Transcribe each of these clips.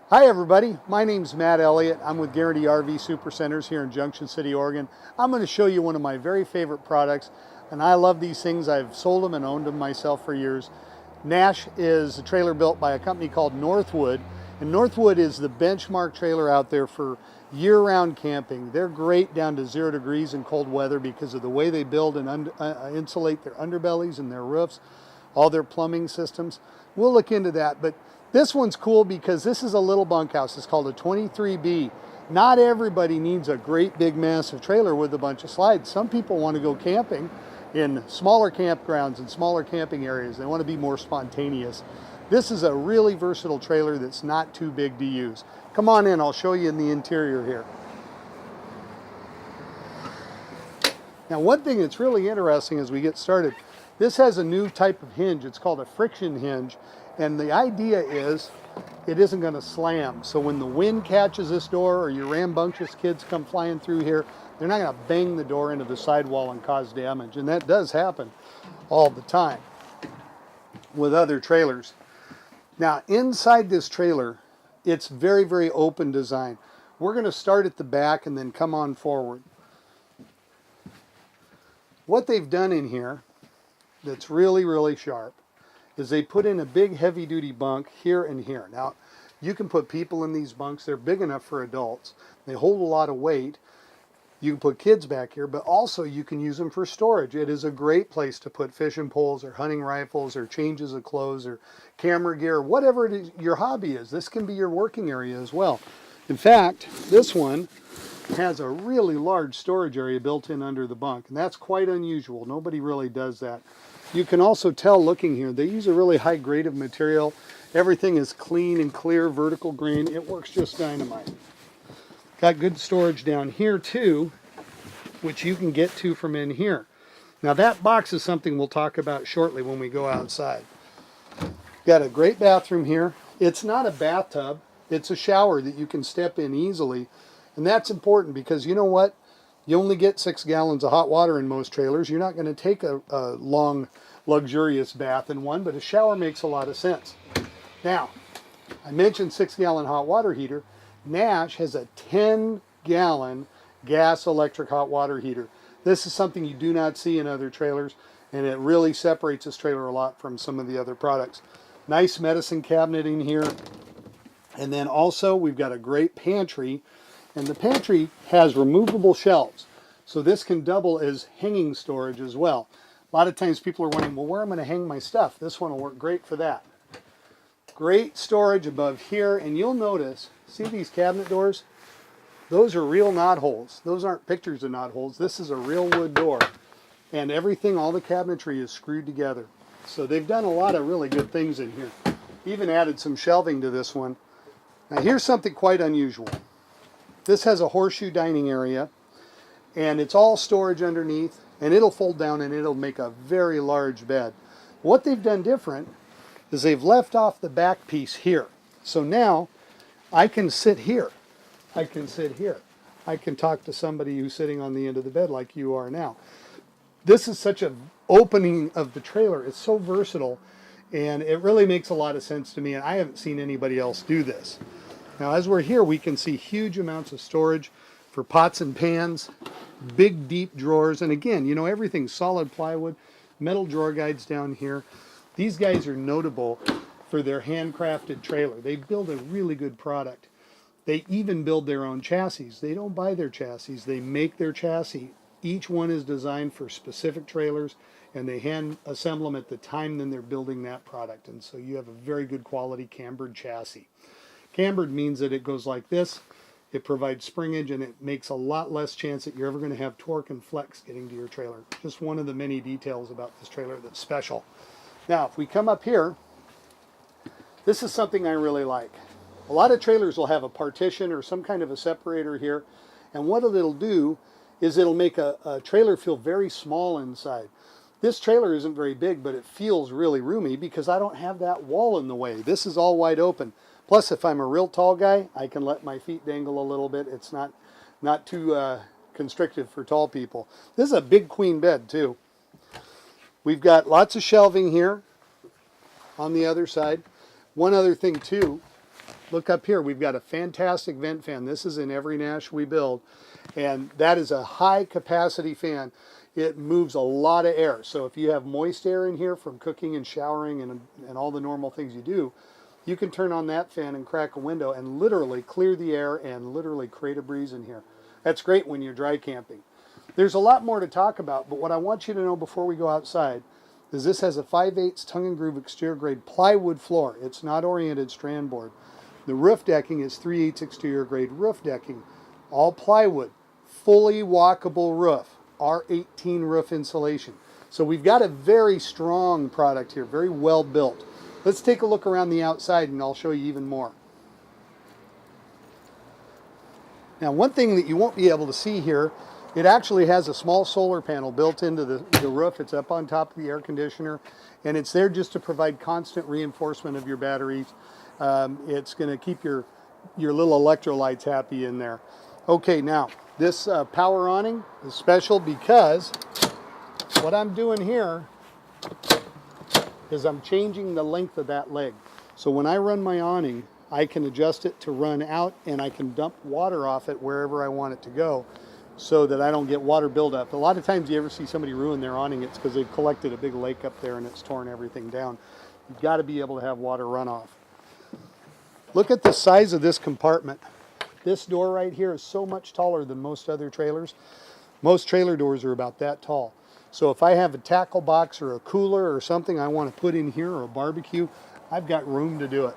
Hi everybody, my name's Matt Elliott. I'm with Guarantee RV Supercenters here in Junction City, Oregon. I'm going to show you one of my very favorite products, and I love these things. I've sold them and owned them myself for years. Nash is a trailer built by a company called Northwood, and Northwood is the benchmark trailer out there for year-round camping. They're great down to 0 degrees in cold weather because of the way they build and insulate their underbellies and their roofs, all their plumbing systems. We'll look into that, but this one's cool because this is a little bunkhouse. It's called a 23B. Not everybody needs a great big massive trailer with a bunch of slides. Some people want to go camping in smaller campgrounds and smaller camping areas. They want to be more spontaneous. This is a really versatile trailer that's not too big to use. Come on in, I'll show you in the interior here. Now, one thing that's really interesting as we get started, this has a new type of hinge. It's called a friction hinge. And the idea is it isn't going to slam. So when the wind catches this door or your rambunctious kids come flying through here, they're not going to bang the door into the sidewall and cause damage. And that does happen all the time with other trailers. Now, inside this trailer, it's very, very open design. We're going to start at the back and then come on forward. What they've done in here that's really, really sharp is they put in a big heavy-duty bunk here and here. Now, you can put people in these bunks. They're big enough for adults. They hold a lot of weight. You can put kids back here, but also you can use them for storage. It is a great place to put fishing poles or hunting rifles or changes of clothes or camera gear, whatever it is your hobby is. This can be your working area as well. In fact, this one has a really large storage area built in under the bunk, and that's quite unusual. Nobody really does that. You can also tell looking here, they use a really high grade of material. Everything is clean and clear, vertical grain. It works just dynamite. Got good storage down here too, which you can get to from in here. Now that box is something we'll talk about shortly when we go outside. Got a great bathroom here. It's not a bathtub, it's a shower that you can step in easily. And that's important because you know what? You only get 6 gallons of hot water in most trailers. You're not going to take a long, luxurious bath in one, but a shower makes a lot of sense. Now, I mentioned 6-gallon hot water heater. Nash has a 10-gallon gas electric hot water heater. This is something you do not see in other trailers, and it really separates this trailer a lot from some of the other products. Nice medicine cabinet in here. And then also we've got a great pantry. And the pantry has removable shelves, so this can double as hanging storage as well. A lot of times people are wondering, well, where am I going to hang my stuff? This one will work great for that. Great storage above here, and you'll notice, see these cabinet doors? Those are real knot holes. Those aren't pictures of knot holes. This is a real wood door, and everything, all the cabinetry is screwed together. So they've done a lot of really good things in here. Even added some shelving to this one. Now here's something quite unusual. This has a horseshoe dining area, and it's all storage underneath, and it'll fold down and it'll make a very large bed. What they've done different is they've left off the back piece here. So now I can sit here. I can sit here. I can talk to somebody who's sitting on the end of the bed like you are now. This is such an opening of the trailer. It's so versatile, and it really makes a lot of sense to me, and I haven't seen anybody else do this. Now, as we're here, we can see huge amounts of storage for pots and pans, big, deep drawers. And again, you know, everything's solid plywood, metal drawer guides down here. These guys are notable for their handcrafted trailer. They build a really good product. They even build their own chassis. They don't buy their chassis. They make their chassis. Each one is designed for specific trailers, and they hand assemble them at the time then they're building that product. And so you have a very good quality cambered chassis. Cambered means that it goes like this, it provides springage, and it makes a lot less chance that you're ever going to have torque and flex getting to your trailer. Just one of the many details about this trailer that's special. Now, if we come up here, this is something I really like. A lot of trailers will have a partition or some kind of a separator here, and what it'll do is it'll make a trailer feel very small inside. This trailer isn't very big, but it feels really roomy because I don't have that wall in the way. This is all wide open. Plus, if I'm a real tall guy, I can let my feet dangle a little bit. It's not too constrictive for tall people. This is a big queen bed, too. We've got lots of shelving here on the other side. One other thing, too, look up here. We've got a fantastic vent fan. This is in every Nash we build. And that is a high capacity fan. It moves a lot of air. So if you have moist air in here from cooking and showering and all the normal things you do, you can turn on that fan and crack a window and literally clear the air and literally create a breeze in here. That's great when you're dry camping. There's a lot more to talk about, but what I want you to know before we go outside is this has a 5/8 tongue and groove exterior grade plywood floor. It's not oriented strand board. The roof decking is 3/8 exterior grade roof decking, all plywood, fully walkable roof, R18 roof insulation. So we've got a very strong product here, very well built. Let's take a look around the outside and I'll show you even more. Now, one thing that you won't be able to see here, it actually has a small solar panel built into the roof. It's up on top of the air conditioner, and it's there just to provide constant reinforcement of your batteries. It's going to keep your little electrolytes happy in there. Okay, now, this power awning is special because what I'm doing here is I'm changing the length of that leg. So when I run my awning, I can adjust it to run out, and I can dump water off it wherever I want it to go so that I don't get water buildup. A lot of times you ever see somebody ruin their awning, it's because they've collected a big lake up there and it's torn everything down. You've got to be able to have water runoff. Look at the size of this compartment. This door right here is so much taller than most other trailers. Most trailer doors are about that tall. So if I have a tackle box or a cooler or something I want to put in here, or a barbecue, I've got room to do it.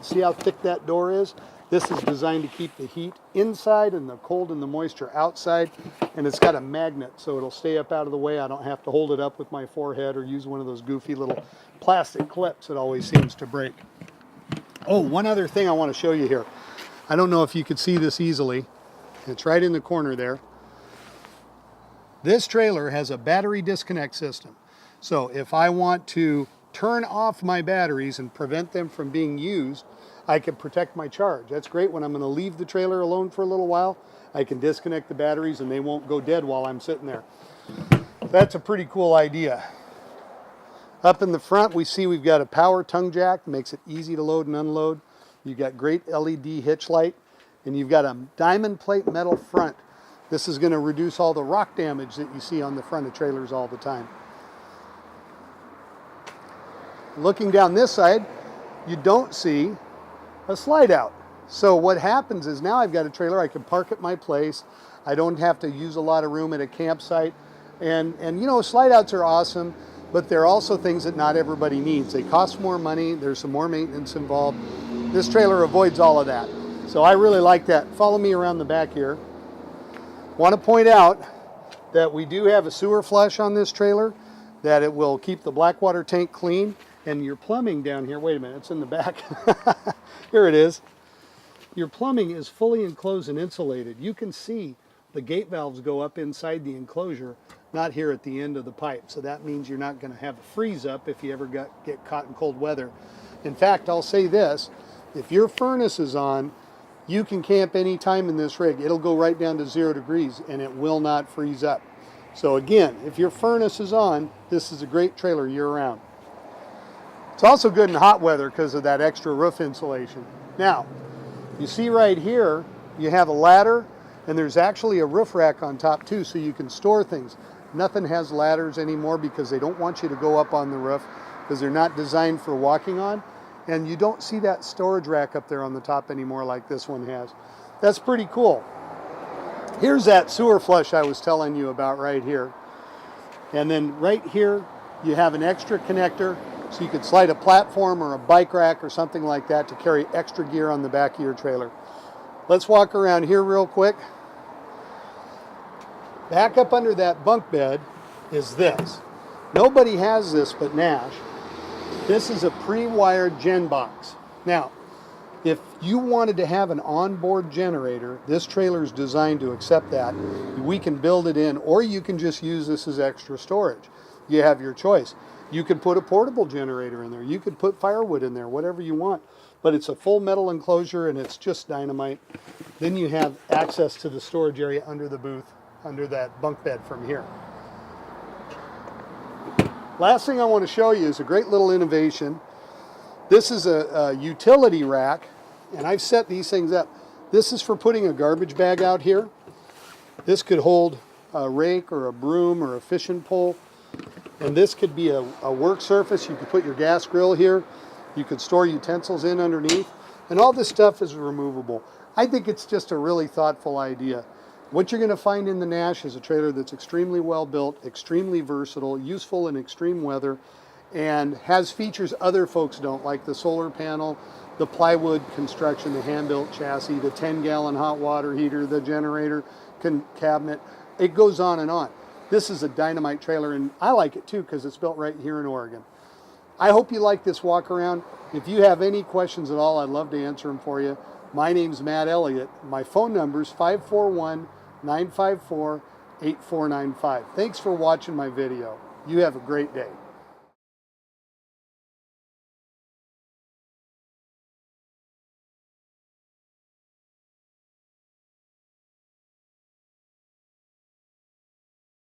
See how thick that door is? This is designed to keep the heat inside and the cold and the moisture outside, and it's got a magnet so it'll stay up out of the way. I don't have to hold it up with my forehead or use one of those goofy little plastic clips that always seems to break. Oh, one other thing I want to show you here. I don't know if you could see this easily. It's right in the corner there. This trailer has a battery disconnect system. So if I want to turn off my batteries and prevent them from being used, I can protect my charge. That's great when I'm going to leave the trailer alone for a little while. I can disconnect the batteries and they won't go dead while I'm sitting there. That's a pretty cool idea. Up in the front, we see we've got a power tongue jack, makes it easy to load and unload. You've got great LED hitch light, and you've got a diamond plate metal front. This is going to reduce all the rock damage that you see on the front of trailers all the time. Looking down this side, you don't see a slide out. So what happens is now I've got a trailer I can park at my place. I don't have to use a lot of room at a campsite. And you know, slide outs are awesome, but they're also things that not everybody needs. They cost more money. There's some more maintenance involved. This trailer avoids all of that. So I really like that. Follow me around the back here. Want to point out that we do have a sewer flush on this trailer, that it will keep the black water tank clean. And your plumbing down here, wait a minute, it's in the back. Here it is. Your plumbing is fully enclosed and insulated. You can see the gate valves go up inside the enclosure, not here at the end of the pipe. So that means you're not going to have a freeze up if you ever get caught in cold weather. In fact, I'll say this, if your furnace is on, you can camp any time in this rig. It'll go right down to 0 degrees and it will not freeze up. So again, if your furnace is on, this is a great trailer year-round. It's also good in hot weather because of that extra roof insulation. Now, you see right here, you have a ladder, and there's actually a roof rack on top too, so you can store things. Nothing has ladders anymore because they don't want you to go up on the roof because they're not designed for walking on. And you don't see that storage rack up there on the top anymore like this one has. That's pretty cool. Here's that sewer flush I was telling you about right here. And then right here, you have an extra connector. So you could slide a platform or a bike rack or something like that to carry extra gear on the back of your trailer. Let's walk around here real quick. Back up under that bunk bed is this. Nobody has this but Nash. This is a pre-wired gen box. Now, if you wanted to have an onboard generator, this trailer is designed to accept that. We can build it in, or you can just use this as extra storage. You have your choice. You could put a portable generator in there. You could put firewood in there, whatever you want. But it's a full metal enclosure and it's just dynamite. Then you have access to the storage area under the booth, under that bunk bed from here. Last thing I want to show you is a great little innovation. This is a utility rack And I've set these things up. This is for putting a garbage bag out here. This could hold a rake or a broom or a fishing pole. And this could be a work surface. You could put your gas grill here. You could store utensils in underneath. And all this stuff is removable. I think it's just a really thoughtful idea. What you're going to find in the Nash is a trailer that's extremely well built, extremely versatile, useful in extreme weather, and has features other folks don't, like the solar panel, the plywood construction, the hand-built chassis, the 10-gallon hot water heater, the generator cabinet. It goes on and on. This is a dynamite trailer, and I like it too because it's built right here in Oregon. I hope you like this walk around. If you have any questions at all, I'd love to answer them for you. My name's Matt Elliott. My phone number is 541-954-8495. Thanks for watching my video. You have a great day.